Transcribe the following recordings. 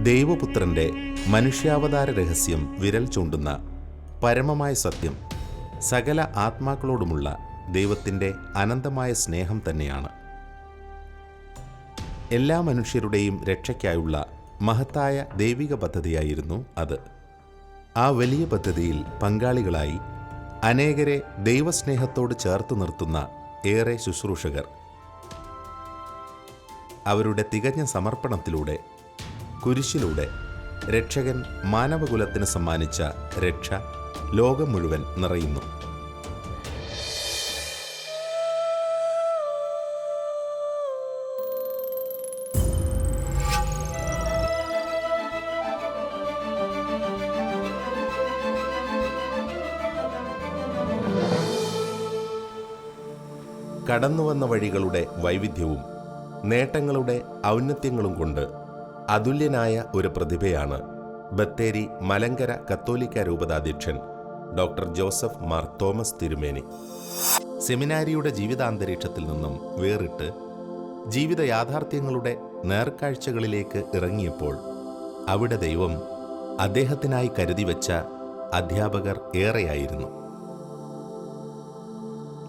ദൈവപുത്രന്റെ മനുഷ്യാവതാര രഹസ്യം വിരൽ ചൂണ്ടുന്ന പരമമായ സത്യം സകല ആത്മാക്കളോടുമുള്ള ദൈവത്തിൻ്റെ അനന്തമായ സ്നേഹം തന്നെയാണ്. എല്ലാ മനുഷ്യരുടെയും രക്ഷയ്ക്കായുള്ള മഹത്തായ ദൈവിക പദ്ധതിയായിരുന്നു അത്. ആ വലിയ പദ്ധതിയിൽ പങ്കാളികളായി അനേകരെ ദൈവസ്നേഹത്തോട് ചേർത്ത് നിർത്തുന്ന ഏറെ ശുശ്രൂഷകർ അവരുടെ തികഞ്ഞ സമർപ്പണത്തിലൂടെ, കുരിശിലൂടെ രക്ഷകൻ മാനവകുലത്തിന് സമ്മാനിച്ച രക്ഷ ലോകം മുഴുവൻ നിറയുന്നു. കടന്നുവന്ന വഴികളുടെ വൈവിധ്യവും നേട്ടങ്ങളുടെ ഔന്നത്യങ്ങളും കൊണ്ട് അതുല്യനായ ഒരു പ്രതിഭയാണ് ബത്തേരി മലങ്കര കത്തോലിക്ക രൂപതാധ്യക്ഷൻ ഡോക്ടർ ജോസഫ് മാർ തോമസ് തിരുമേനി. സെമിനാരിയുടെ ജീവിതാന്തരീക്ഷത്തിൽ നിന്നും വേറിട്ട് ജീവിത യാഥാർത്ഥ്യങ്ങളുടെ നേർക്കാഴ്ചകളിലേക്ക് ഇറങ്ങിയപ്പോൾ അവിടെ ദൈവം അദ്ദേഹത്തിനായി കരുതിവെച്ച അധ്യാപകർ ഏറെയായിരുന്നു.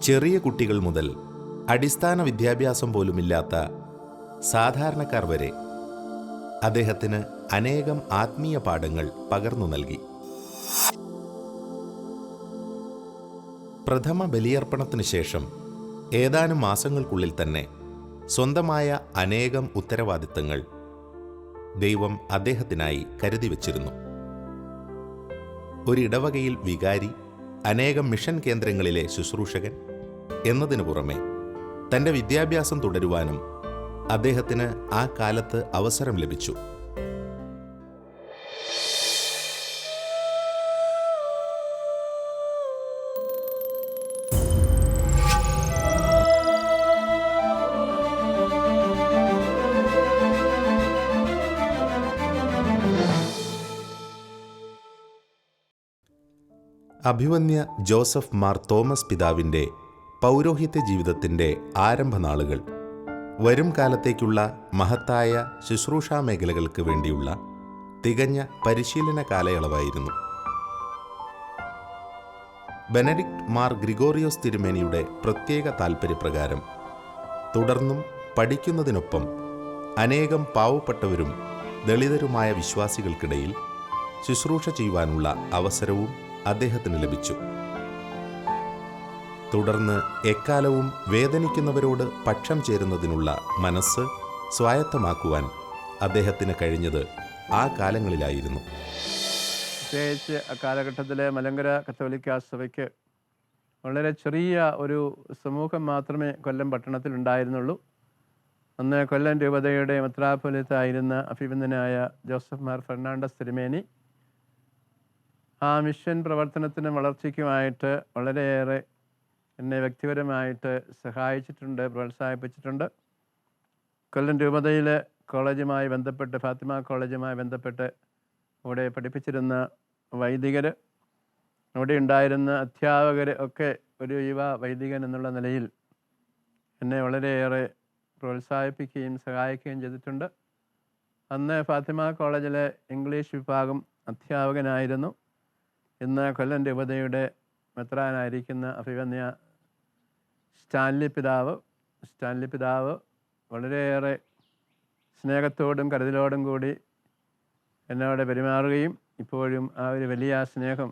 ചെറിയ കുട്ടികൾ മുതൽ അടിസ്ഥാന വിദ്യാഭ്യാസം പോലുമില്ലാത്ത സാധാരണക്കാർ വരെ അദ്ദേഹത്തിന് അനേകം ആത്മീയ പാഠങ്ങൾ പകർന്നു നൽകി. പ്രഥമ ബലിയർപ്പണത്തിനു ശേഷം ഏതാനും മാസങ്ങൾക്കുള്ളിൽ തന്നെ സ്വന്തമായ അനേകം ഉത്തരവാദിത്തങ്ങൾ ദൈവം അദ്ദേഹത്തിനായി കരുതിവച്ചിരുന്നു. ഒരിടവകയിൽ വികാരി, അനേകം മിഷൻ കേന്ദ്രങ്ങളിലെ ശുശ്രൂഷകൻ എന്നതിനു പുറമെ തൻ്റെ വിദ്യാഭ്യാസം തുടരുവാനും അദ്ദേഹത്തിന് ആ കാലത്ത് അവസരം ലഭിച്ചു. അഭിവന്യ ജോസഫ് മാർ തോമസ് പിതാവിൻ്റെ പൗരോഹിത്യ ജീവിതത്തിൻ്റെ ആരംഭനാളുകൾ വരും കാലത്തേക്കുള്ള മഹത്തായ ശുശ്രൂഷാ മേഖലകൾക്ക് വേണ്ടിയുള്ള തികഞ്ഞ പരിശീലന കാലയളവായിരുന്നു. ബെനഡിക്ട് മാർ ഗ്രിഗോറിയോസ് തിരുമേനിയുടെ പ്രത്യേക താൽപ്പര്യപ്രകാരം തുടർന്നും പഠിക്കുന്നതിനൊപ്പം അനേകം പാവപ്പെട്ടവരും ദളിതരുമായ വിശ്വാസികൾക്കിടയിൽ ശുശ്രൂഷ ചെയ്യുവാനുള്ള അവസരവും അദ്ദേഹത്തിന് ലഭിച്ചു. തുടർന്ന് എക്കാലവും വേദനിക്കുന്നവരോട് പക്ഷം ചേരുന്നതിനുള്ള മനസ്സ് സ്വായത്തമാക്കുവാൻ അദ്ദേഹത്തിന് കഴിഞ്ഞത് ആ കാലങ്ങളിലായിരുന്നു. പ്രത്യേകിച്ച് അക്കാലഘട്ടത്തിലെ മലങ്കര കത്തോലിക്ക സഭയ്ക്ക് വളരെ ചെറിയ ഒരു സമൂഹം മാത്രമേ കൊല്ലം പട്ടണത്തിൽ ഉണ്ടായിരുന്നുള്ളൂ. അന്ന് കൊല്ലം രൂപതയുടെ മെത്രാപ്പൊലീത്തായിരുന്ന അഭിവന്ദനായ ജോസഫ് മാർ ഫെർണാണ്ടസ് തിരുമേനി ആ മിഷൻ പ്രവർത്തനത്തിനും വളർച്ചയ്ക്കുമായിട്ട് വളരെയേറെ എന്നെ വ്യക്തിപരമായിട്ട് സഹായിച്ചിട്ടുണ്ട്, പ്രോത്സാഹിപ്പിച്ചിട്ടുണ്ട്. കൊല്ലം രൂപതയിലെ കോളേജുമായി ബന്ധപ്പെട്ട്, ഫാത്തിമ കോളേജുമായി ബന്ധപ്പെട്ട് അവിടെ പഠിപ്പിച്ചിരുന്ന വൈദികർ, അവിടെ ഉണ്ടായിരുന്ന അധ്യാപകർ ഒക്കെ ഒരു യുവ വൈദികൻ എന്നുള്ള നിലയിൽ എന്നെ വളരെയേറെ പ്രോത്സാഹിപ്പിക്കുകയും സഹായിക്കുകയും ചെയ്തിട്ടുണ്ട്. അന്ന് ഫാത്തിമ കോളേജിലെ ഇംഗ്ലീഷ് വിഭാഗം അധ്യാപകനായിരുന്നു. ഇന്ന് കൊല്ലം രൂപതയുടെ മെത്രാനായിരിക്കുന്ന അഭിവന്യ സ്റ്റാൻലി പിതാവ് വളരെയേറെ സ്നേഹത്തോടും കരുതലോടും കൂടി എന്നോട് പെരുമാറുകയും ഇപ്പോഴും ആ ഒരു വലിയ സ്നേഹം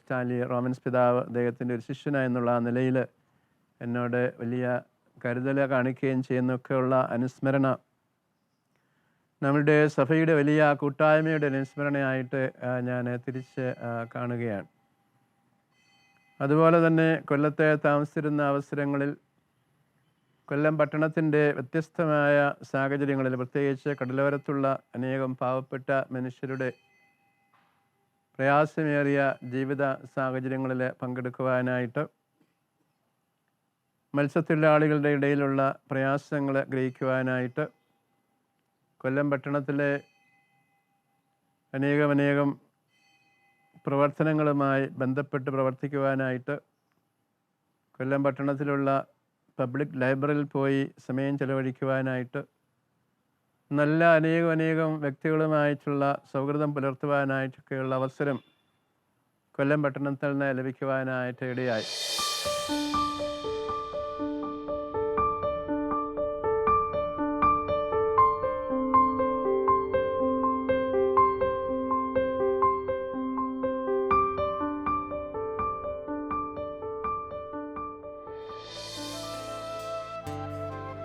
സ്റ്റാൻലി റോമൻസ് പിതാവ് അദ്ദേഹത്തിൻ്റെ ഒരു ശിഷ്യന എന്നുള്ള ആ നിലയിൽ എന്നോട് വലിയ കരുതൽ കാണിക്കുകയും ചെയ്യുന്നൊക്കെയുള്ള അനുസ്മരണ നമ്മുടെ സഭയുടെ വലിയ കൂട്ടായ്മയുടെ അനുസ്മരണയായിട്ട് ഞാൻ തിരിച്ച് കാണുകയാണ്. അതുപോലെ തന്നെ കൊല്ലത്തെ താമസിച്ചിരുന്ന അവസരങ്ങളിൽ കൊല്ലം പട്ടണത്തിൻ്റെ വ്യത്യസ്തമായ സാഹചര്യങ്ങളിൽ, പ്രത്യേകിച്ച് കടലോരത്തുള്ള അനേകം പാവപ്പെട്ട മനുഷ്യരുടെ പ്രയാസമേറിയ ജീവിത സാഹചര്യങ്ങളിൽ പങ്കെടുക്കുവാനായിട്ട്, മത്സ്യത്തൊഴിലാളികളുടെ ഇടയിലുള്ള പ്രയാസങ്ങൾ ഗ്രഹിക്കുവാനായിട്ട്, കൊല്ലം പട്ടണത്തിലെ അനേകം പ്രവർത്തനങ്ങളുമായി ബന്ധപ്പെട്ട് പ്രവർത്തിക്കുവാനായിട്ട്, കൊല്ലം പട്ടണത്തിലുള്ള പബ്ലിക് ലൈബ്രറിയിൽ പോയി സമയം ചെലവഴിക്കുവാനായിട്ട്, നല്ല അനേകം വ്യക്തികളുമായിട്ടുള്ള സൗഹൃദം പുലർത്തുവാനായിട്ടൊക്കെയുള്ള അവസരം കൊല്ലം പട്ടണത്തിൽ നിന്ന് ലഭിക്കുവാനായിട്ട് ഇടയായി.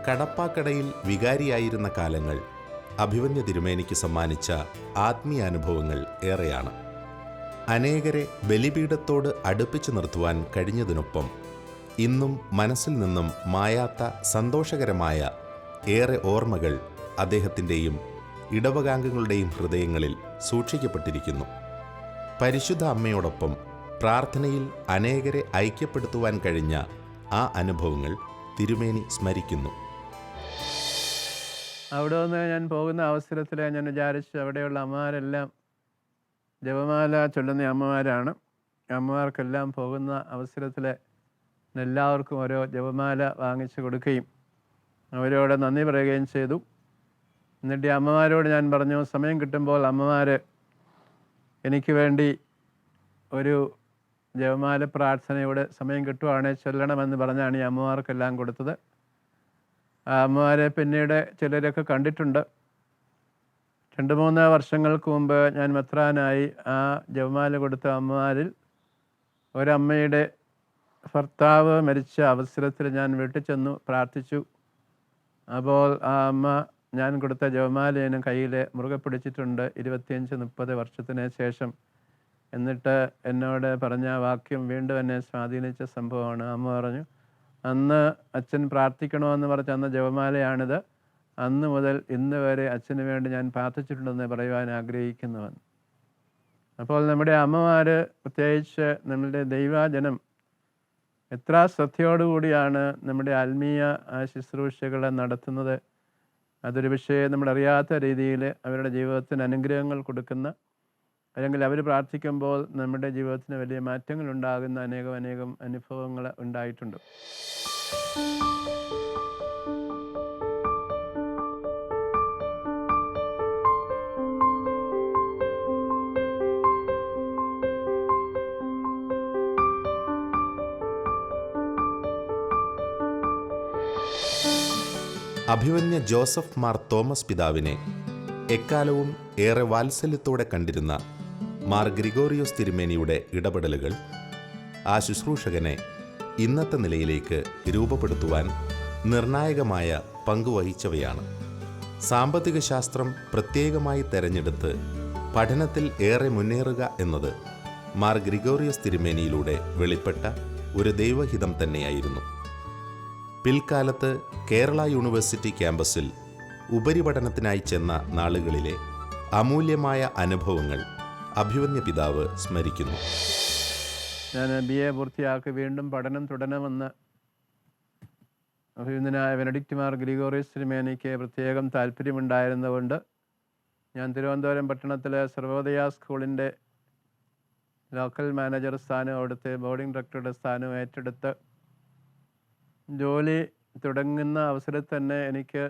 കടപ്പാക്കടയിൽ വികാരിയായിരുന്ന കാലങ്ങൾ അഭിമന്യ തിരുമേനിക്ക് സമ്മാനിച്ച ആത്മീയാനുഭവങ്ങൾ ഏറെയാണ്. അനേകരെ ബലിപീഠത്തോട് അടുപ്പിച്ചു നിർത്തുവാൻ കഴിഞ്ഞതിനൊപ്പം ഇന്നും മനസ്സിൽ നിന്നും മായാത്ത സന്തോഷകരമായ ഏറെ ഓർമ്മകൾ അദ്ദേഹത്തിൻ്റെയും ഇടവകാംഗങ്ങളുടെയും ഹൃദയങ്ങളിൽ സൂക്ഷിക്കപ്പെട്ടിരിക്കുന്നു. പരിശുദ്ധ അമ്മയോടൊപ്പം പ്രാർത്ഥനയിൽ അനേകരെ ഐക്യപ്പെടുത്തുവാൻ കഴിഞ്ഞ ആ അനുഭവങ്ങൾ തിരുമേനി സ്മരിക്കുന്നു. അവിടെ നിന്ന് ഞാൻ പോകുന്ന അവസരത്തിൽ ഞാൻ വിചാരിച്ചു, അവിടെയുള്ള അമ്മമാരെല്ലാം ജപമാല ചൊല്ലുന്ന അമ്മമാരാണ്. അമ്മമാർക്കെല്ലാം പോകുന്ന അവസരത്തിൽ എല്ലാവർക്കും ഓരോ ജപമാല വാങ്ങിച്ചു കൊടുക്കുകയും അവരോട് നന്ദി പറയുകയും ചെയ്തു. എന്നിട്ട് ഈ അമ്മമാരോട് ഞാൻ പറഞ്ഞു, സമയം കിട്ടുമ്പോൾ അമ്മമാർ എനിക്ക് വേണ്ടി ഒരു ജപമാല പ്രാർത്ഥനയോടെ സമയം കിട്ടുവാണെങ്കിൽ ചൊല്ലണമെന്ന് പറഞ്ഞാണ് ഈ അമ്മമാർക്കെല്ലാം കൊടുത്തത്. ആ അമ്മമാരെ പിന്നീട് ചിലരൊക്കെ കണ്ടിട്ടുണ്ട്. 2-3 വർഷങ്ങൾക്ക് മുമ്പ് ഞാൻ മെത്രാനായി ആ ജപമാല കൊടുത്ത അമ്മമാരിൽ ഒരമ്മയുടെ ഭർത്താവ് മരിച്ച അവസരത്തിൽ ഞാൻ വീട്ടിൽ ചെന്നു പ്രാർത്ഥിച്ചു. അപ്പോൾ ആ അമ്മ ഞാൻ കൊടുത്ത ജപമാലയും കയ്യിൽ മുറുകെ പിടിച്ചിട്ടുണ്ട് 25-30 വർഷത്തിന് ശേഷം. എന്നിട്ട് എന്നോട് പറഞ്ഞ വാക്യം വീണ്ടും എന്നെ സ്വാധീനിച്ച സംഭവമാണ്. അമ്മ പറഞ്ഞു, അന്ന് അച്ഛൻ പ്രാർത്ഥിക്കണമെന്ന് പറഞ്ഞ അന്ന് ജപമാലയാണിത്. അന്ന് മുതൽ ഇന്ന് വരെ അച്ഛന് വേണ്ടി ഞാൻ പ്രാർത്ഥിച്ചിട്ടുണ്ടെന്ന് പറയുവാൻ ആഗ്രഹിക്കുന്നുവെന്ന്. അപ്പോൾ നമ്മുടെ അമ്മമാർ, പ്രത്യേകിച്ച് നമ്മുടെ ദൈവജനം എത്ര ശ്രദ്ധയോടുകൂടിയാണ് നമ്മുടെ ആത്മീയ ശുശ്രൂഷകളെ നടത്തുന്നത്. അതൊരു വിഷയം നമ്മളറിയാത്ത രീതിയിൽ അവരുടെ ജീവിതത്തിന് അനുഗ്രഹങ്ങൾ കൊടുക്കുന്ന, അല്ലെങ്കിൽ അവർ പ്രാർത്ഥിക്കുമ്പോൾ നമ്മുടെ ജീവിതത്തിന് വലിയ മാറ്റങ്ങൾ ഉണ്ടാകുന്ന അനേകം അനുഭവങ്ങൾ ഉണ്ടായിട്ടുണ്ട്. അഭിമന്യ ജോസഫ് മാർ തോമസ് പിതാവിനെ എക്കാലവും ഏറെ വാത്സല്യത്തോടെ കണ്ടിരുന്ന മാർ ഗ്രിഗോറിയോസ് തിരുമേനിയുടെ ഇടപെടലുകൾ ആ ശുശ്രൂഷകനെ ഇന്നത്തെ നിലയിലേക്ക് രൂപപ്പെടുത്തുവാൻ നിർണായകമായ പങ്കുവഹിച്ചവയാണ്. സാമ്പത്തിക ശാസ്ത്രം പ്രത്യേകമായി തെരഞ്ഞെടുത്ത് പഠനത്തിൽ ഏറെ മുന്നേറുക എന്നത് മാർ ഗ്രിഗോറിയോസ് തിരുമേനിയിലൂടെ വെളിപ്പെട്ട ഒരു ദൈവഹിതം തന്നെയായിരുന്നു. പിൽക്കാലത്ത് കേരള യൂണിവേഴ്സിറ്റി ക്യാമ്പസിൽ ഉപരിപഠനത്തിനായി ചെന്ന നാളുകളിലെ അമൂല്യമായ അനുഭവങ്ങൾ അഭിമന്യ പിതാവ് സ്മരിക്കുന്നു. ഞാൻ BA പൂർത്തിയാക്കി വീണ്ടും പഠനം തുടരണമെന്ന് അഭിമന്യനായ ബെനഡിക്റ്റ് മാർ ഗ്രിഗോറിയോസ് തിരുമേനിക്ക് പ്രത്യേകം താല്പര്യമുണ്ടായിരുന്നതുകൊണ്ട് ഞാൻ തിരുവനന്തപുരം പട്ടണത്തിലെ സർവോദയ സ്കൂളിൻ്റെ ലോക്കൽ മാനേജർ സ്ഥാനം, അവിടുത്തെ ബോർഡിംഗ് ഡയറക്ടറുടെ സ്ഥാനം ഏറ്റെടുത്ത് ജോലി തുടങ്ങുന്ന അവസരത്തിൽ തന്നെ എനിക്ക്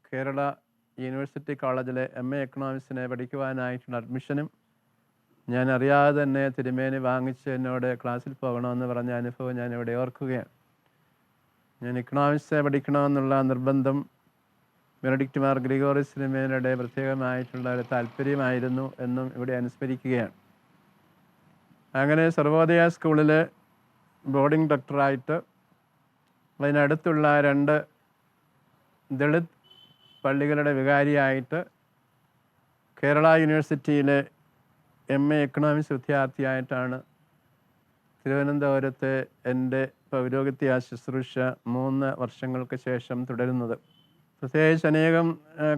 കേരള യൂണിവേഴ്സിറ്റി കോളേജിലെ MA എക്കണോമിക്സിനെ പഠിക്കുവാനായിട്ടുള്ള അഡ്മിഷനും ഞാൻ അറിയാതെ തന്നെ തിരുമേനി വാങ്ങിച്ച് എന്നോട് ക്ലാസ്സിൽ പോകണമെന്ന് പറഞ്ഞ അനുഭവം ഞാൻ ഇവിടെ ഓർക്കുകയാണ്. ഞാൻ ഇക്കണോമിക്സ് പഠിക്കണമെന്നുള്ള നിർബന്ധം ബെനഡിക്റ്റ് മാർ ഗ്രിഗോറിയോസ് തിരുമേനിയുടെ പ്രത്യേകമായിട്ടുള്ള ഒരു താല്പര്യമായിരുന്നു എന്നും ഇവിടെ അനുസ്മരിക്കുകയാണ്. അങ്ങനെ സർവോദയ സ്കൂളിൽ ബോർഡിംഗ് ഡയറക്ടറായിട്ട് അതിനടുത്തുള്ള 2 ദളിത് പള്ളികളുടെ വികാരിയായിട്ട് കേരള യൂണിവേഴ്സിറ്റിയിലെ MA എക്കണോമിക്സ് വിദ്യാർത്ഥിയായിട്ടാണ് തിരുവനന്തപുരത്തെ എൻ്റെ പൗരോഹിത്യ ശുശ്രൂഷ 3 വർഷങ്ങൾക്ക് ശേഷം തുടരുന്നത്. പ്രത്യേകിച്ച് അനേകം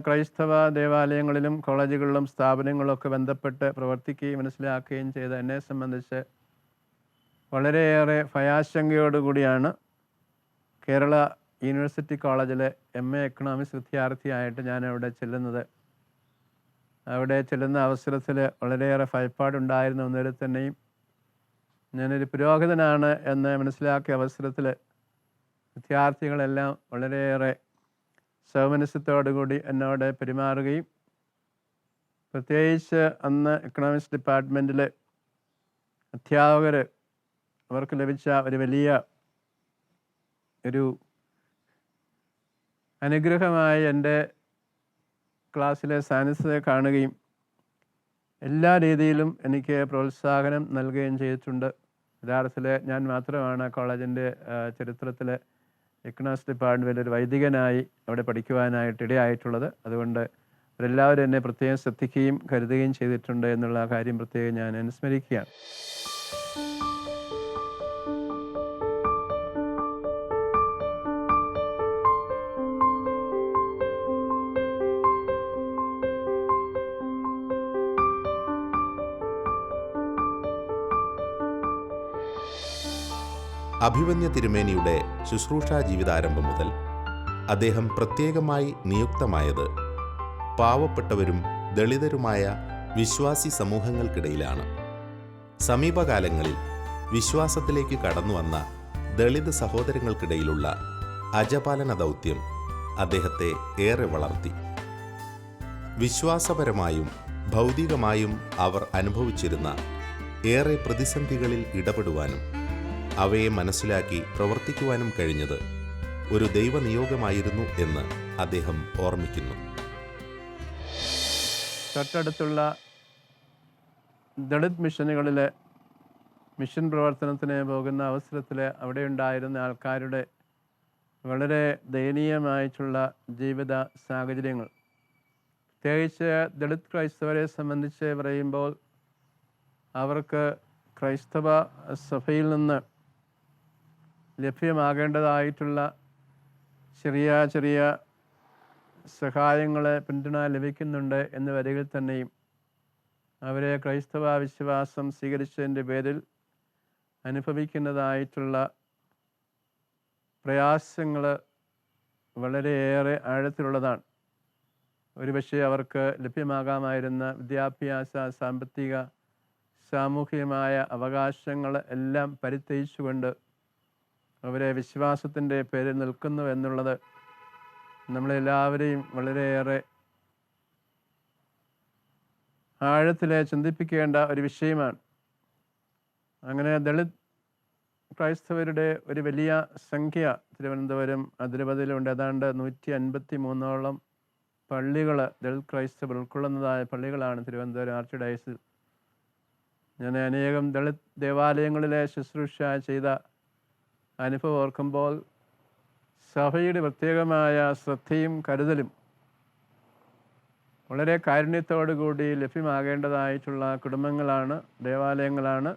ക്രൈസ്തവ ദേവാലയങ്ങളിലും കോളേജുകളിലും സ്ഥാപനങ്ങളിലൊക്കെ ബന്ധപ്പെട്ട് പ്രവർത്തിക്കുകയും മനസ്സിലാക്കുകയും ചെയ്ത എന്നെ സംബന്ധിച്ച് വളരെയേറെ ഭയാശങ്കയോടുകൂടിയാണ് കേരള യൂണിവേഴ്സിറ്റി കോളേജിലെ MA എക്കണോമിക്സ് വിദ്യാർത്ഥിയായിട്ട് ഞാൻ അവിടെ ചെല്ലുന്നത്. അവിടെ ചെല്ലുന്ന അവസരത്തിൽ വളരെയേറെ ഭയപ്പാടുണ്ടായിരുന്നു. അന്നേരം തന്നെയും ഞാനൊരു പുരോഹിതനാണ് എന്ന് മനസ്സിലാക്കിയ അവസരത്തിൽ വിദ്യാർത്ഥികളെല്ലാം വളരെയേറെ സൗമനസ്യത്തോടുകൂടി എന്നോട് പെരുമാറുകയും പ്രത്യേകിച്ച് അന്ന് എക്കണോമിക്സ് ഡിപ്പാർട്ട്മെൻറ്റിലെ അധ്യാപകർ അവർക്ക് ലഭിച്ച ഒരു വലിയ ഒരു അനുഗ്രഹമായി എൻ്റെ ക്ലാസ്സിലെ സാന്നിധ്യത്തെ കാണുകയും എല്ലാ രീതിയിലും എനിക്ക് പ്രോത്സാഹനം നൽകുകയും ചെയ്തിട്ടുണ്ട്. യഥാർത്ഥത്തിൽ ഞാൻ മാത്രമാണ് കോളേജിൻ്റെ ചരിത്രത്തിൽ എക്കണോമിക്സ് ഡിപ്പാർട്ട്മെൻറ്റിൽ ഒരു വൈദികനായി അവിടെ പഠിക്കുവാനായിട്ട് ഇടയായിട്ടുള്ളത്. അതുകൊണ്ട് അവരെല്ലാവരും എന്നെ പ്രത്യേകം ശ്രദ്ധിക്കുകയും കരുതുകയും ചെയ്തിട്ടുണ്ട് എന്നുള്ള കാര്യം പ്രത്യേകം ഞാൻ അനുസ്മരിക്കുകയാണ്. അഭിമന്യ തിരുമേനിയുടെ ശുശ്രൂഷാ ജീവിതാരംഭം മുതൽ അദ്ദേഹം പ്രത്യേകമായി നിയുക്തമായത് പാവപ്പെട്ടവരും ദളിതരുമായ വിശ്വാസി സമൂഹങ്ങൾക്കിടയിലാണ്. സമീപകാലങ്ങളിൽ വിശ്വാസത്തിലേക്ക് കടന്നുവന്ന ദളിത് സഹോദരങ്ങൾക്കിടയിലുള്ള അജപാലന ദൗത്യം അദ്ദേഹത്തെ ഏറെ വളർത്തി. വിശ്വാസപരമായും ഭൗതികമായും അവർ അനുഭവിച്ചിരുന്ന ഏറെ പ്രതിസന്ധികളിൽ ഇടപെടുവാനും അവയെ മനസ്സിലാക്കി പ്രവർത്തിക്കുവാനും കഴിഞ്ഞത് ഒരു ദൈവനിയോഗമായിരുന്നു എന്ന് അദ്ദേഹം ഓർമ്മിക്കുന്നു. തൊട്ടടുത്തുള്ള ദളിത് മിഷനുകളിലെ മിഷൻ പ്രവർത്തനത്തിന് പോകുന്ന അവസരത്തിൽ അവിടെ ഉണ്ടായിരുന്ന ആൾക്കാരുടെ വളരെ ദയനീയമായിട്ടുള്ള ജീവിത സാഹചര്യങ്ങൾ, പ്രത്യേകിച്ച് ദളിത് ക്രൈസ്തവരെ സംബന്ധിച്ച് പറയുമ്പോൾ അവർക്ക് ക്രൈസ്തവ സഭയിൽ നിന്ന് ലഭ്യമാകേണ്ടതായിട്ടുള്ള ചെറിയ ചെറിയ സഹായങ്ങൾ, പിന്തുണ ലഭിക്കുന്നുണ്ട് എന്ന് വരികിൽ തന്നെയും അവരെ ക്രൈസ്തവ വിശ്വാസം സ്വീകരിച്ചതിൻ്റെ പേരിൽ അനുഭവിക്കുന്നതായിട്ടുള്ള പ്രയാസങ്ങൾ വളരെയേറെ ആഴത്തിലുള്ളതാണ്. ഒരുപക്ഷെ അവർക്ക് ലഭ്യമാകാമായിരുന്ന വിദ്യാഭ്യാസ, സാമ്പത്തിക, സാമൂഹികമായ അവകാശങ്ങൾ എല്ലാം പരിത്യജിച്ചുകൊണ്ട് അവരെ വിശ്വാസത്തിൻ്റെ പേരിൽ നിൽക്കുന്നു എന്നുള്ളത് നമ്മളെല്ലാവരെയും വളരെയേറെ ആഴത്തിൽ ചിന്തിപ്പിക്കേണ്ട ഒരു വിഷയമാണ്. അങ്ങനെ ദളിത് ക്രൈസ്തവരുടെ ഒരു വലിയ സംഖ്യ തിരുവനന്തപുരം അതിരൂപതയിലുണ്ട്. ഏതാണ്ട് 153ഓളം പള്ളികൾ ദളിത് ക്രൈസ്തവർ ഉൾക്കൊള്ളുന്നതായ പള്ളികളാണ് തിരുവനന്തപുരം ആർച്ച് ഡയസിൽ. ഞാൻ അനേകം ദളിത് ദേവാലയങ്ങളിലെ ശുശ്രൂഷ ചെയ്ത അനുഭവം ഓർക്കുമ്പോൾ സഭയുടെ പ്രത്യേകമായ ശ്രദ്ധയും കരുതലും വളരെ കാരുണ്യത്തോടുകൂടി ലഭ്യമാകേണ്ടതായിട്ടുള്ള കുടുംബങ്ങളാണ്, ദേവാലയങ്ങളാണ്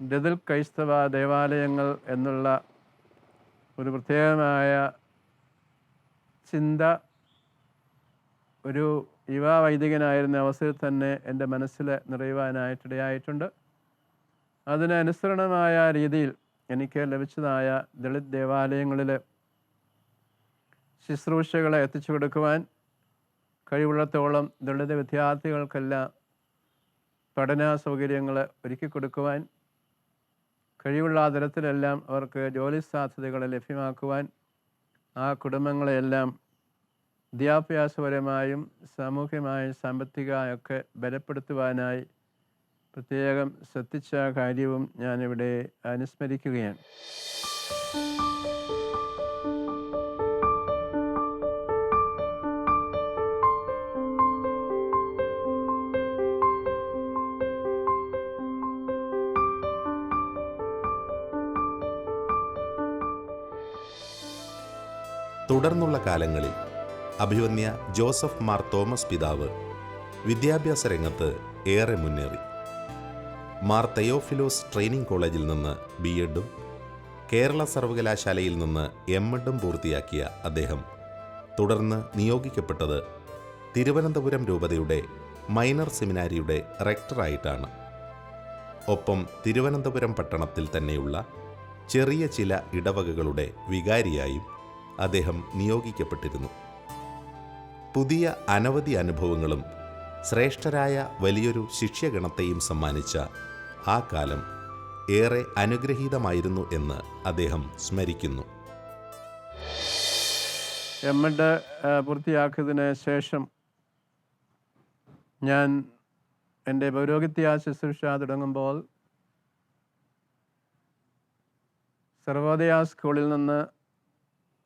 ദളിത് ക്രൈസ്തവ ദേവാലയങ്ങൾ എന്നുള്ള ഒരു പ്രത്യേകമായ ചിന്ത ഒരു യുവ വൈദികനായിരുന്ന അവസരത്തിൽ തന്നെ എൻ്റെ മനസ്സിൽ നിറയുവാനായിട്ടിടയായിട്ടുണ്ട്. അതിനനുസരണമായ രീതിയിൽ എനിക്ക് ലഭിച്ചതായ ദളിത് ദേവാലയങ്ങളിൽ ശുശ്രൂഷകളെ എത്തിച്ചു കൊടുക്കുവാൻ കഴിവുള്ളത്തോളം ദളിത് വിദ്യാർത്ഥികൾക്കെല്ലാം പഠന സൗകര്യങ്ങൾ ഒരുക്കി കൊടുക്കുവാൻ, കഴിവുള്ള തരത്തിലെല്ലാം അവർക്ക് ജോലി സാധ്യതകൾ ലഭ്യമാക്കുവാൻ, ആ കുടുംബങ്ങളെയെല്ലാം വിദ്യാഭ്യാസപരമായും സാമൂഹ്യമായും സാമ്പത്തികമായൊക്കെ ബലപ്പെടുത്തുവാനായി പ്രത്യേകം ശ്രദ്ധിച്ച കാര്യവും ഞാനിവിടെ അനുസ്മരിക്കുകയാണ്. തുടർന്നുള്ള കാലങ്ങളിൽ അഭിവന്യ ജോസഫ് മാർ തോമസ് പിതാവ് വിദ്യാഭ്യാസ രംഗത്ത് ഏറെ മുന്നേറി. മാർ തെയോഫിലോസ് ട്രെയിനിങ് കോളേജിൽ നിന്ന് ബി.എഡും കേരള സർവകലാശാലയിൽ നിന്ന് എം.എഡും പൂർത്തിയാക്കിയ അദ്ദേഹം തുടർന്ന് നിയോഗിക്കപ്പെട്ടത് തിരുവനന്തപുരം രൂപതയുടെ മൈനർ സെമിനാരിയുടെ റെക്ടറായിട്ടാണ്. ഒപ്പം തിരുവനന്തപുരം പട്ടണത്തിൽ തന്നെയുള്ള ചെറിയ ചില ഇടവകകളുടെ വികാരിയായും അദ്ദേഹം നിയോഗിക്കപ്പെട്ടിരുന്നു. പുതിയ അനവധി അനുഭവങ്ങളും ശ്രേഷ്ഠരായ വലിയൊരു ശിഷ്യഗണത്തെയും സമ്മാനിച്ച ആ കാലം ഏറെ അനുഗ്രഹീതമായിരുന്നു എന്ന് അദ്ദേഹം സ്മരിക്കുന്നു. എഡ് പൂർത്തിയാക്കിയതിന് ശേഷം ഞാൻ എൻ്റെ പൗരോഹിത്യ ശുശ്രൂഷ തുടങ്ങുമ്പോൾ സർവോദയ സ്കൂളിൽ നിന്ന്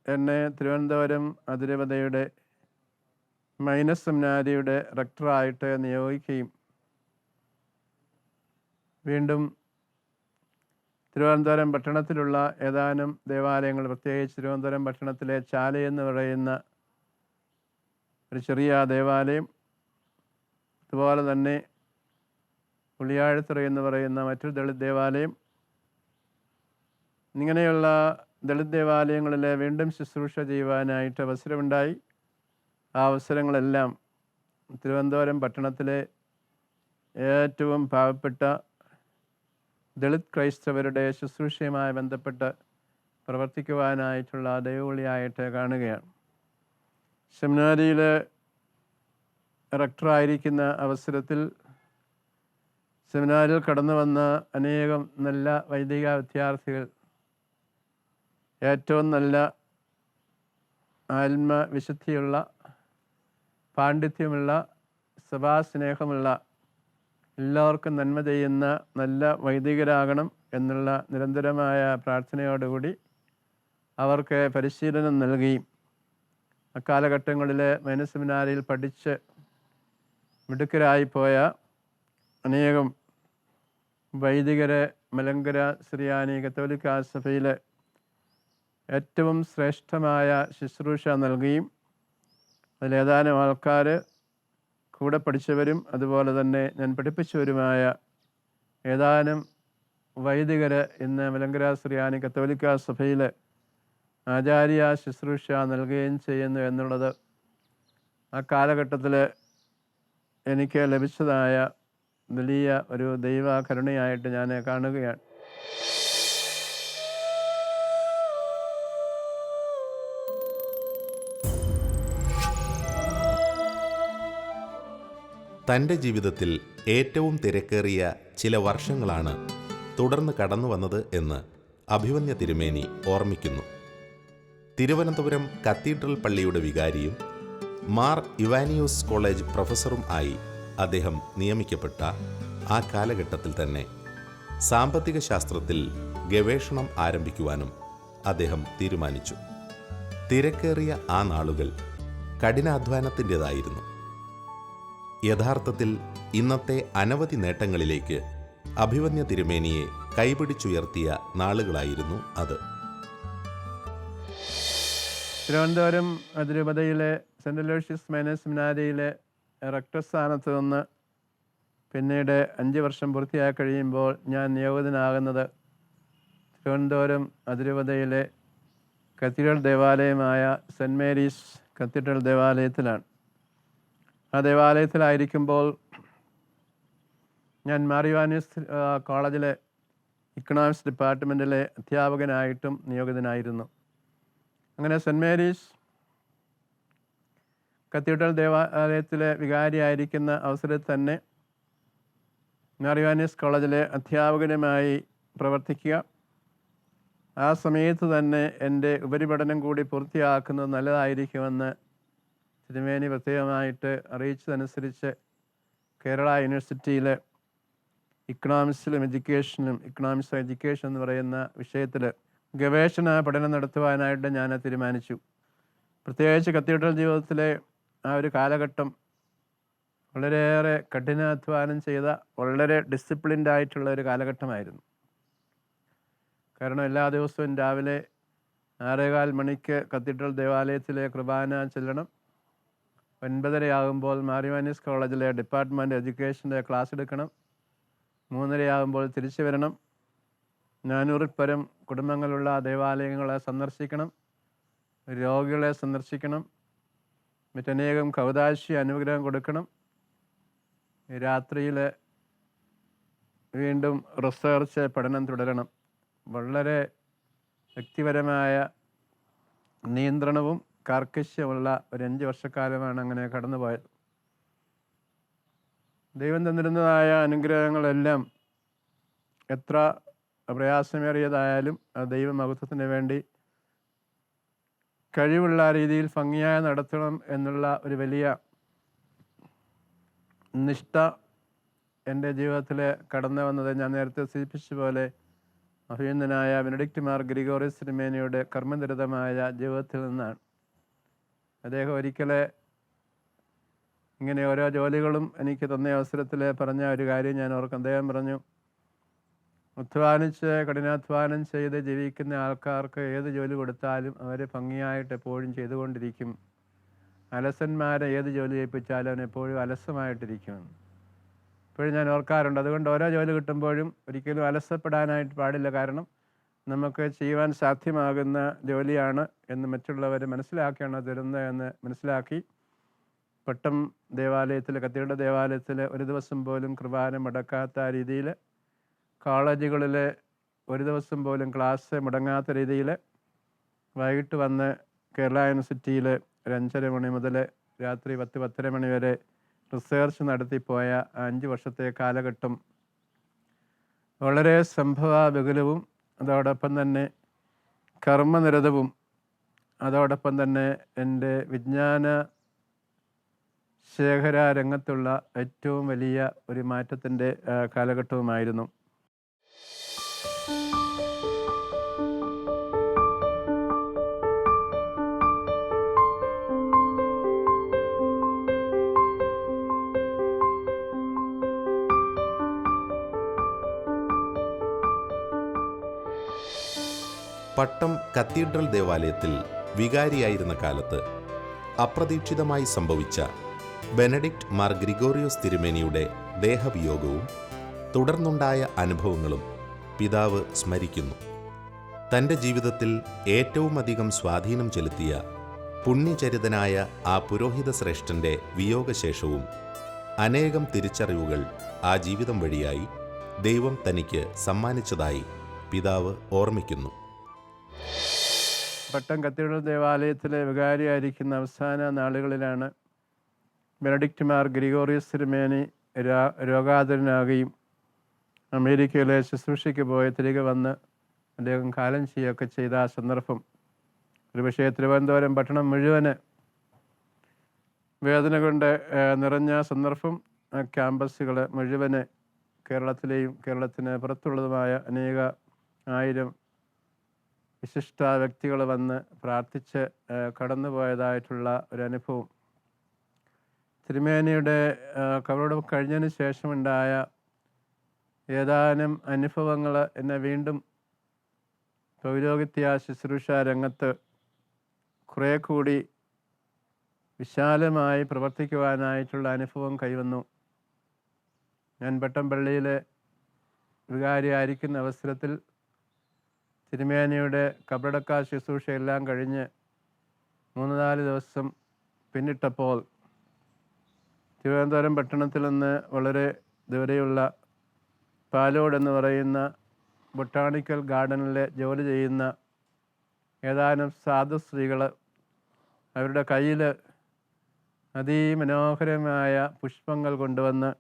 എന്നെ തിരുവനന്തപുരം അതിരൂപതയുടെ മൈനസ് സെമിനാരിയുടെ റെക്ടറായിട്ട് നിയോഗിക്കുകയും വീണ്ടും തിരുവനന്തപുരം പട്ടണത്തിലുള്ള ഏതാനും ദേവാലയങ്ങൾ, പ്രത്യേകിച്ച് തിരുവനന്തപുരം പട്ടണത്തിലെ ചാല എന്ന് പറയുന്ന ഒരു ചെറിയ ദേവാലയം, അതുപോലെ തന്നെ ഉളിയാഴത്തുറ എന്ന് പറയുന്ന മറ്റൊരു ദളിത് ദേവാലയം, ഇങ്ങനെയുള്ള ദളിത് ദേവാലയങ്ങളിൽ വീണ്ടും ശുശ്രൂഷ ചെയ്യുവാനായിട്ട് അവസരമുണ്ടായി. ആ അവസരങ്ങളെല്ലാം തിരുവനന്തപുരം പട്ടണത്തിലെ ഏറ്റവും പാവപ്പെട്ട ദളിത് ക്രൈസ്തവരുടെ ശുശ്രൂഷയുമായി ബന്ധപ്പെട്ട് പ്രവർത്തിക്കുവാനായിട്ടുള്ള ദൈവവിളിയായിട്ട് കാണുകയാണ്. സെമിനാരിയിൽ റെക്ടറായിരിക്കുന്ന അവസരത്തിൽ സെമിനാരിൽ കടന്നു വന്ന അനേകം നല്ല വൈദിക വിദ്യാർത്ഥികൾ ഏറ്റവും നല്ല ആത്മവിശുദ്ധിയുള്ള, പാണ്ഡിത്യമുള്ള, സഭാസ്നേഹമുള്ള, എല്ലാവർക്കും നന്മ ചെയ്യുന്ന നല്ല വൈദികരാകണം എന്നുള്ള നിരന്തരമായ പ്രാർത്ഥനയോടുകൂടി അവർക്ക് പരിശീലനം നൽകുകയും അക്കാലഘട്ടങ്ങളിൽ മൈനസ് സെമിനാരിയിൽ പഠിച്ച് മിടുക്കരായിപ്പോയ അനേകം വൈദികരെ മലങ്കര സുറിയാനി കത്തോലിക്ക സഭയിൽ ഏറ്റവും ശ്രേഷ്ഠമായ ശുശ്രൂഷ നൽകുകയും അതിലേതാനും ആൾക്കാർ കൂടെ പഠിച്ചവരും അതുപോലെ തന്നെ ഞാൻ പഠിപ്പിച്ചവരുമായ ഏതാനും വൈദികർ ഇന്ന് മലങ്കര സുറിയാനി കത്തോലിക്ക സഭയിൽ ആചാര്യ ശുശ്രൂഷ നൽകുകയും ചെയ്യുന്നു എന്നുള്ളത് ആ കാലഘട്ടത്തിൽ എനിക്ക് ലഭിച്ചതായ വലിയ ഒരു ദൈവ കരുണയായിട്ട് ഞാൻ കാണുകയാണ്. തൻ്റെ ജീവിതത്തിൽ ഏറ്റവും തിരക്കേറിയ ചില വർഷങ്ങളാണ് തുടർന്ന് കടന്നു വന്നത് എന്ന് അഭിമന്യ തിരുമേനി ഓർമ്മിക്കുന്നു. തിരുവനന്തപുരം കത്തീഡ്രൽ പള്ളിയുടെ വികാരിയും മാർ ഇവാനിയോസ് കോളേജ് പ്രൊഫസറും ആയി അദ്ദേഹം നിയമിക്കപ്പെട്ട ആ കാലഘട്ടത്തിൽ തന്നെ സാമ്പത്തിക ശാസ്ത്രത്തിൽ ഗവേഷണം ആരംഭിക്കുവാനും അദ്ദേഹം തീരുമാനിച്ചു. തിരക്കേറിയ ആ നാളുകൾ കഠിനാധ്വാനത്തിൻ്റെതായിരുന്നു. യഥാർത്ഥത്തിൽ ഇന്നത്തെ അനവധി നേട്ടങ്ങളിലേക്ക് അഭിമന്യ തിരുമേനിയെ കൈപിടിച്ചുയർത്തിയ നാളുകളായിരുന്നു അത്. തിരുവനന്തപുരം അതിരൂപതയിലെ സെൻറ് അലോഷ്യസ് മൈനസ് സെമിനാരിയിലെ റെക്ടർ സ്ഥാനത്ത് നിന്ന് പിന്നീട് 5 വർഷം പൂർത്തിയായി കഴിയുമ്പോൾ ഞാൻ നിയോഗിതനാകുന്നത് തിരുവനന്തപുരം അതിരൂപതയിലെ കത്തീഡ്രൽ ദേവാലയമായ സെൻറ് മേരീസ് കത്തീഡ്രൽ ദേവാലയത്തിലാണ്. ആ ദേവാലയത്തിലായിരിക്കുമ്പോൾ ഞാൻ മാർ ഇവാനിയോസ് കോളേജിലെ ഇക്കണോമിക്സ് ഡിപ്പാർട്ട്മെൻറ്റിലെ അധ്യാപകനായിട്ടും നിയോഗിതനായിരുന്നു. അങ്ങനെ സെൻറ് മേരീസ് കത്തീഡ്രൽ ദേവാലയത്തിലെ വികാരിയായിരിക്കുന്ന അവസരത്തിൽ തന്നെ മാർ ഇവാനിയോസ് കോളേജിലെ അധ്യാപകനുമായി പ്രവർത്തിക്കുക, ആ സമയത്ത് തന്നെ എൻ്റെ ഉപരിപഠനം കൂടി പൂർത്തിയാക്കുന്നത് നല്ലതായിരിക്കുമെന്ന് തിരുമേനി പ്രത്യേകമായിട്ട് അറിയിച്ചതനുസരിച്ച് കേരള യൂണിവേഴ്സിറ്റിയിൽ ഇക്കണോമിക്സിലും ഇക്കണോമിക്സ് എഡ്യൂക്കേഷൻ എന്ന് പറയുന്ന വിഷയത്തിൽ ഗവേഷണ പഠനം നടത്തുവാനായിട്ട് ഞാൻ തീരുമാനിച്ചു. പ്രത്യേകിച്ച് കത്തീഡ്രൽ ജീവിതത്തിലെ ആ ഒരു കാലഘട്ടം വളരെയേറെ കഠിനാധ്വാനം ചെയ്ത, വളരെ ഡിസിപ്ലിൻഡ് ആയിട്ടുള്ള ഒരു കാലഘട്ടമായിരുന്നു. കാരണം എല്ലാ ദിവസവും രാവിലെ 6:15 മണിക്ക് കത്തീഡ്രൽ ദേവാലയത്തിലെ കുർബാന ചെല്ലണം. 9:30 ആകുമ്പോൾ മാർ ഇവാനിയോസ് കോളേജിലെ ഡിപ്പാർട്ട്മെൻറ്റ് എഡ്യൂക്കേഷൻ്റെ ക്ലാസ് എടുക്കണം. 3:30 ആകുമ്പോൾ തിരിച്ചു വരണം. 400-ൽ പരം കുടുംബങ്ങളുള്ള ദേവാലയങ്ങളെ സന്ദർശിക്കണം, രോഗികളെ സന്ദർശിക്കണം, മറ്റനേകം കൗദാശി അനുഗ്രഹം കൊടുക്കണം. രാത്രിയിൽ വീണ്ടും റിസർച്ച് പഠനം തുടരണം. വളരെ വ്യക്തിപരമായ നിയന്ത്രണവും കാർക്കശ്യമുള്ള ഒരു 5 വർഷക്കാലമാണ് അങ്ങനെ കടന്നുപോയത്. ദൈവം തന്നിരുന്നതായ അനുഗ്രഹങ്ങളെല്ലാം എത്ര പ്രയാസമേറിയതായാലും ആ ദൈവമഹത്വത്തിന് വേണ്ടി കഴിവുള്ള രീതിയിൽ ഭംഗിയായി നടത്തണം എന്നുള്ള ഒരു വലിയ നിഷ്ഠ എൻ്റെ ജീവിതത്തിൽ കടന്നു വന്നത് ഞാൻ നേരത്തെ സൂചിപ്പിച്ച പോലെ അഭിനന്ദനായ ബെനഡിക്റ്റ് മാർ ഗ്രിഗോറിയോസ് തിരുമേനിയുടെ കർമ്മനിരതമായ ജീവിതത്തിൽ നിന്നാണ്. അദ്ദേഹം ഒരിക്കലെ ഇങ്ങനെ ഓരോ ജോലികളും എനിക്ക് തന്ന അവസരത്തിൽ പറഞ്ഞ ഒരു കാര്യം ഞാൻ ഓർക്കും. അദ്ദേഹം പറഞ്ഞു, കഠിനാധ്വാനം ചെയ്ത് ജീവിക്കുന്ന ആൾക്കാർക്ക് ഏത് ജോലി കൊടുത്താലും അവർ ഭംഗിയായിട്ട് എപ്പോഴും ചെയ്തുകൊണ്ടിരിക്കും. അലസന്മാരെ ഏത് ജോലി ചെയ്യിപ്പിച്ചാലും അവൻ എപ്പോഴും അലസമായിട്ടിരിക്കുമെന്ന് ഇപ്പോഴും ഞാൻ ഓർക്കാറുണ്ട്. അതുകൊണ്ട് ഓരോ ജോലി കിട്ടുമ്പോഴും ഒരിക്കലും അലസപ്പെടാനായിട്ട് പാടില്ല. കാരണം നമുക്ക് ചെയ്യുവാൻ സാധ്യമാകുന്ന ജോലിയാണ് എന്ന് മറ്റുള്ളവർ മനസ്സിലാക്കിയാണ് തരുന്നത് എന്ന് മനസ്സിലാക്കി പട്ടം ദേവാലയത്തിൽ, കത്തീഡ്രൽ ദേവാലയത്തിൽ ഒരു ദിവസം പോലും കുർബാന മുടക്കാത്ത രീതിയിൽ, കോളേജുകളിൽ ഒരു ദിവസം പോലും ക്ലാസ് മുടങ്ങാത്ത രീതിയിൽ വൈകിട്ട് വന്ന് കേരള യൂണിവേഴ്സിറ്റിയിൽ ഒരു 5:30 മണി മുതൽ രാത്രി 10-10:30 മണി വരെ റിസർച്ച് നടത്തിപ്പോയ 5 വർഷത്തെ കാലഘട്ടം വളരെ സംഭവബഹുലവും അതോടൊപ്പം തന്നെ കർമ്മനിരതവും അതോടൊപ്പം തന്നെ എൻ്റെ വിജ്ഞാന ശേഖര രംഗത്തുള്ള ഏറ്റവും വലിയ ഒരു മാറ്റത്തിൻ്റെ കാലഘട്ടവുമായിരുന്നു. പട്ടം കത്തീഡ്രൽ ദേവാലയത്തിൽ വികാരിയായിരുന്ന കാലത്ത് അപ്രതീക്ഷിതമായി സംഭവിച്ച ബെനഡിക്റ്റ് മാർ ഗ്രിഗോറിയോസ് തിരുമേനിയുടെ ദേഹവിയോഗവും തുടർന്നുണ്ടായ അനുഭവങ്ങളും പിതാവ് സ്മരിക്കുന്നു. തൻ്റെ ജീവിതത്തിൽ ഏറ്റവും അധികം സ്വാധീനം ചെലുത്തിയ പുണ്യചരിതനായ ആ പുരോഹിത ശ്രേഷ്ഠൻ്റെ വിയോഗശേഷവും അനേകം തിരിച്ചറിവുകൾ ആ ജീവിതം വഴിയായി ദൈവം തനിക്ക് സമ്മാനിച്ചതായി പിതാവ് ഓർമ്മിക്കുന്നു. പട്ടം കത്തീഡ്രൽ ദേവാലയത്തിലെ വികാരിയായിരിക്കുന്ന അവസാന നാളുകളിലാണ് ബെനഡിക്റ്റ് മാർ ഗ്രിഗോറിയോസ് തിരുമേനി രോഗാതുരനാകുകയും അമേരിക്കയിലെ ശുശ്രൂഷയ്ക്ക് പോയി തിരികെ വന്ന് അദ്ദേഹം കാലം ചെയ്യുകയൊക്കെ ചെയ്ത ആ സന്ദർഭം, ഒരുപക്ഷേ തിരുവനന്തപുരം പട്ടണം മുഴുവന് വേദന കൊണ്ട് നിറഞ്ഞ സന്ദർഭം. ക്യാമ്പസുകൾ മുഴുവന് കേരളത്തിലെയും കേരളത്തിന് പുറത്തുള്ളതുമായ അനേക ആയിരം വിശിഷ്ട വ്യക്തികൾ വന്ന് പ്രാർത്ഥിച്ച് കടന്നുപോയതായിട്ടുള്ള ഒരു അനുഭവം. തിരുമേനിയുടെ കബറടക്കം കഴിഞ്ഞതിന് ശേഷമുണ്ടായ ഏതാനും അനുഭവങ്ങൾ എന്നെ വീണ്ടും പൗരോഹിത്യ ശുശ്രൂഷ രംഗത്ത് കുറേ കൂടി വിശാലമായി പ്രവർത്തിക്കുവാനായിട്ടുള്ള അനുഭവം കൈവന്നു. ഞാൻ പട്ടംപള്ളിയിലെ വികാരിയായിരിക്കുന്ന അവസരത്തിൽ തിരുമേനിയുടെ കബറടക്ക ശുശ്രൂഷയെല്ലാം കഴിഞ്ഞ് 3-4 ദിവസം പിന്നിട്ടപ്പോൾ തിരുവനന്തപുരം പട്ടണത്തിൽ നിന്ന് വളരെ ദൂരെയുള്ള പാലോട് എന്ന് പറയുന്ന ബൊട്ടാണിക്കൽ ഗാർഡനിൽ ജോലി ചെയ്യുന്ന ഏതാനും സാധു സ്ത്രീകൾ അവരുടെ കയ്യിൽ അതിമനോഹരമായ പുഷ്പങ്ങൾ കൊണ്ടുവന്ന്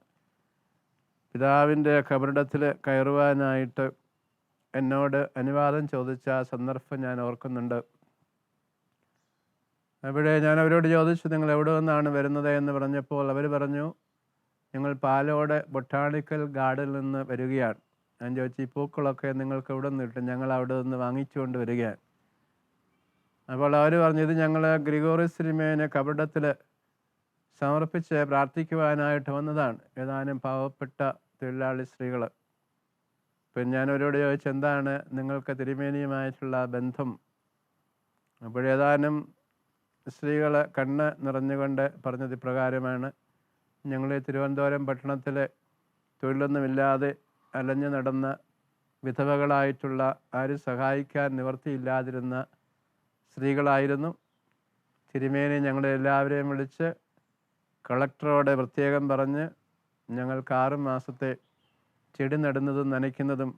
പിതാവിൻ്റെ കബറിടത്തിൽ കയറുവാനായിട്ട് എന്നോട് അനുവാദം ചോദിച്ച സന്ദർഭം ഞാൻ ഓർക്കുന്നുണ്ട്. അവിടെ ഞാൻ അവരോട് ചോദിച്ചു, നിങ്ങൾ എവിടെ നിന്നാണ് വരുന്നത് എന്ന് പറഞ്ഞപ്പോൾ അവർ പറഞ്ഞു, ഞങ്ങൾ പാലോട് ബൊട്ടാണിക്കൽ ഗാർഡനിൽ നിന്ന് വരികയാണ്. ഞാൻ ചോദിച്ചു, ഈ പൂക്കളൊക്കെ നിങ്ങൾക്ക് എവിടെ നിന്ന് കിട്ടും? ഞങ്ങൾ അവിടെ നിന്ന് വാങ്ങിച്ചുകൊണ്ട് വരികയാണ്. അപ്പോൾ അവർ പറഞ്ഞു, ഇത് ഞങ്ങൾ ഗ്രിഗോറിയോസ് തിരുമേനി കബറിടത്തിൽ സമർപ്പിച്ച് പ്രാർത്ഥിക്കുവാനായിട്ട് വന്നതാണ്, ഏതാനും പാവപ്പെട്ട തൊഴിലാളി സ്ത്രീകൾ. അപ്പം ഞാൻ അവരോട് ചോദിച്ചു, എന്താണ് നിങ്ങൾക്ക് തിരുമേനിയുമായിട്ടുള്ള ബന്ധം? അപ്പോഴേതാനും സ്ത്രീകൾ കണ്ണ് നിറഞ്ഞുകൊണ്ട് പറഞ്ഞത് ഇപ്രകാരമാണ്, ഞങ്ങൾ തിരുവനന്തപുരം പട്ടണത്തിലെ തൊഴിലൊന്നുമില്ലാതെ അലഞ്ഞു നടന്ന വിധവകളായിട്ടുള്ള ആരും സഹായിക്കാൻ നിവൃത്തിയില്ലാതിരുന്ന സ്ത്രീകളായിരുന്നു. തിരുമേനി ഞങ്ങളെ എല്ലാവരെയും വിളിച്ച് കളക്ടറോട് പ്രത്യേകം പറഞ്ഞ് ഞങ്ങൾക്ക് 6 മാസത്തെ ചെടി നടുന്നതും നനയ്ക്കുന്നതും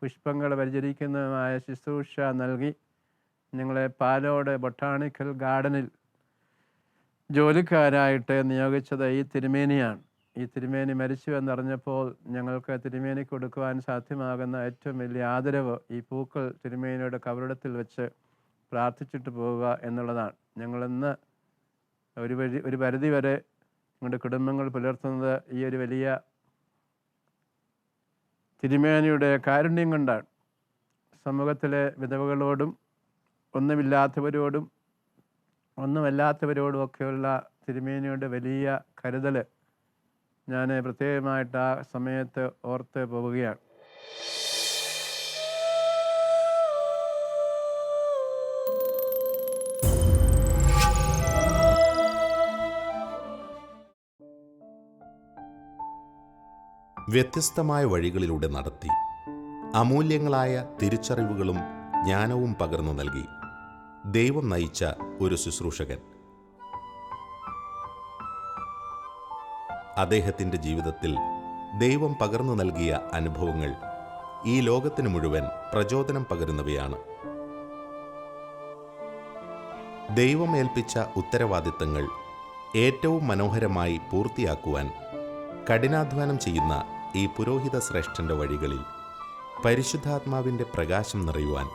പുഷ്പങ്ങൾ പരിചരിക്കുന്നതുമായ ശുശ്രൂഷ നൽകി ഞങ്ങളെ പാലോട് ബൊട്ടാണിക്കൽ ഗാർഡനിൽ ജോലിക്കാരായിട്ട് നിയോഗിച്ചത് ഈ തിരുമേനിയാണ്. ഈ തിരുമേനി മരിച്ചു എന്നറിഞ്ഞപ്പോൾ ഞങ്ങൾക്ക് തിരുമേനി കൊടുക്കുവാൻ സാധ്യമാകുന്ന ഏറ്റവും വലിയ ആദരവ് ഈ പൂക്കൾ തിരുമേനിയുടെ കബറിടത്തിൽ വെച്ച് പ്രാർത്ഥിച്ചിട്ട് പോവുക എന്നുള്ളതാണ്. ഞങ്ങളിന്ന് ഒരു പരിധി വരെ ഞങ്ങളുടെ കുടുംബങ്ങൾ പുലർത്തുന്നത് ഈ ഒരു വലിയ തിരുമേനിയുടെ കാരുണ്യം കൊണ്ടാണ്. സമൂഹത്തിലെ വിധവകളോടും ഒന്നുമില്ലാത്തവരോടും ഒന്നുമല്ലാത്തവരോടും ഒക്കെയുള്ള തിരുമേനിയുടെ വലിയ കരുതൽ ഞാൻ പ്രത്യേകമായിട്ട് ആ സമയത്ത് ഓർത്ത് പോവുകയാണ്. വ്യത്യസ്തമായ വഴികളിലൂടെ നടത്തി അമൂല്യങ്ങളായ തിരിച്ചറിവുകളും ജ്ഞാനവും പകർന്നു നൽകി ദൈവം നയിച്ച ഒരു ശുശ്രൂഷകൻ. അദ്ദേഹത്തിൻ്റെ ജീവിതത്തിൽ ദൈവം പകർന്നു നൽകിയ അനുഭവങ്ങൾ ഈ ലോകത്തിന് മുഴുവൻ പ്രചോദനം പകരുന്നവയാണ്. ദൈവം ഏൽപ്പിച്ച ഉത്തരവാദിത്തങ്ങൾ ഏറ്റവും മനോഹരമായി പൂർത്തിയാക്കുവാൻ കഠിനാധ്വാനം ചെയ്യുന്ന ഈ പുരോഹിത ശ്രേഷ്ഠന്റെ വഴികളിൽ പരിശുദ്ധാത്മാവിൻ്റെ പ്രകാശം നിറയുവാൻ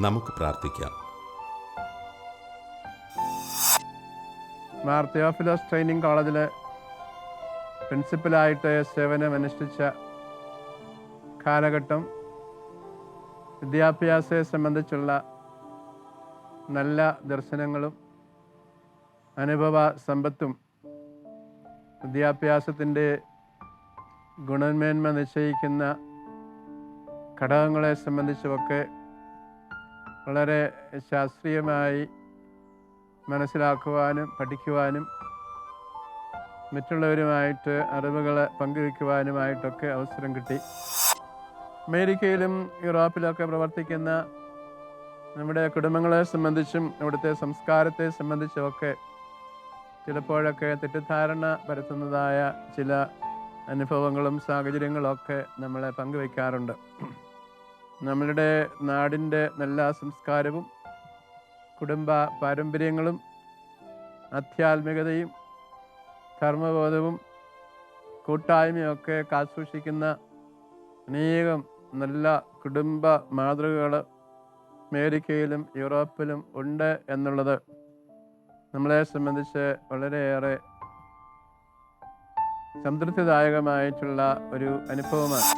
നമുക്ക് പ്രാർത്ഥിക്കാം. മാർ തിയോഫിലോസ് ട്രെയിനിങ് കോളേജിൽ പ്രിൻസിപ്പലായിട്ട് സേവനമനുഷ്ഠിച്ച കാലഘട്ടം വിദ്യാഭ്യാസത്തെ സംബന്ധിച്ചുള്ള നല്ല ദർശനങ്ങളും അനുഭവ സമ്പത്തും വിദ്യാഭ്യാസത്തിൻ്റെ ഗുണമേന്മ നിശ്ചയിക്കുന്ന ഘടകങ്ങളെ സംബന്ധിച്ചുമൊക്കെ വളരെ ശാസ്ത്രീയമായി മനസ്സിലാക്കുവാനും പഠിക്കുവാനും മറ്റുള്ളവരുമായിട്ട് അറിവുകൾ പങ്കുവയ്ക്കുവാനുമായിട്ടൊക്കെ അവസരം കിട്ടി. അമേരിക്കയിലും യൂറോപ്പിലൊക്കെ പ്രവർത്തിക്കുന്ന നമ്മുടെ കുടുംബങ്ങളെ സംബന്ധിച്ചും അവിടുത്തെ സംസ്കാരത്തെ സംബന്ധിച്ചുമൊക്കെ ചിലപ്പോഴൊക്കെ തെറ്റിദ്ധാരണ പരത്തുന്നതായ ചില അനുഭവങ്ങളും സാഹചര്യങ്ങളൊക്കെ നമ്മളെ പങ്കുവയ്ക്കാറുണ്ട്. നമ്മളുടെ നാടിൻ്റെ നല്ല സംസ്കാരവും കുടുംബ പാരമ്പര്യങ്ങളും ആധ്യാത്മികതയും ധർമ്മബോധവും കൂട്ടായ്മയൊക്കെ കാത്തുസൂക്ഷിക്കുന്ന അനേകം നല്ല കുടുംബ മാതൃകകൾ അമേരിക്കയിലും യൂറോപ്പിലും ഉണ്ട് എന്നുള്ളത് നമ്മളെ സംബന്ധിച്ച് വളരെയേറെ സംതൃപ്തിദായകമായിട്ടുള്ള ഒരു അനുഭവമാണ്.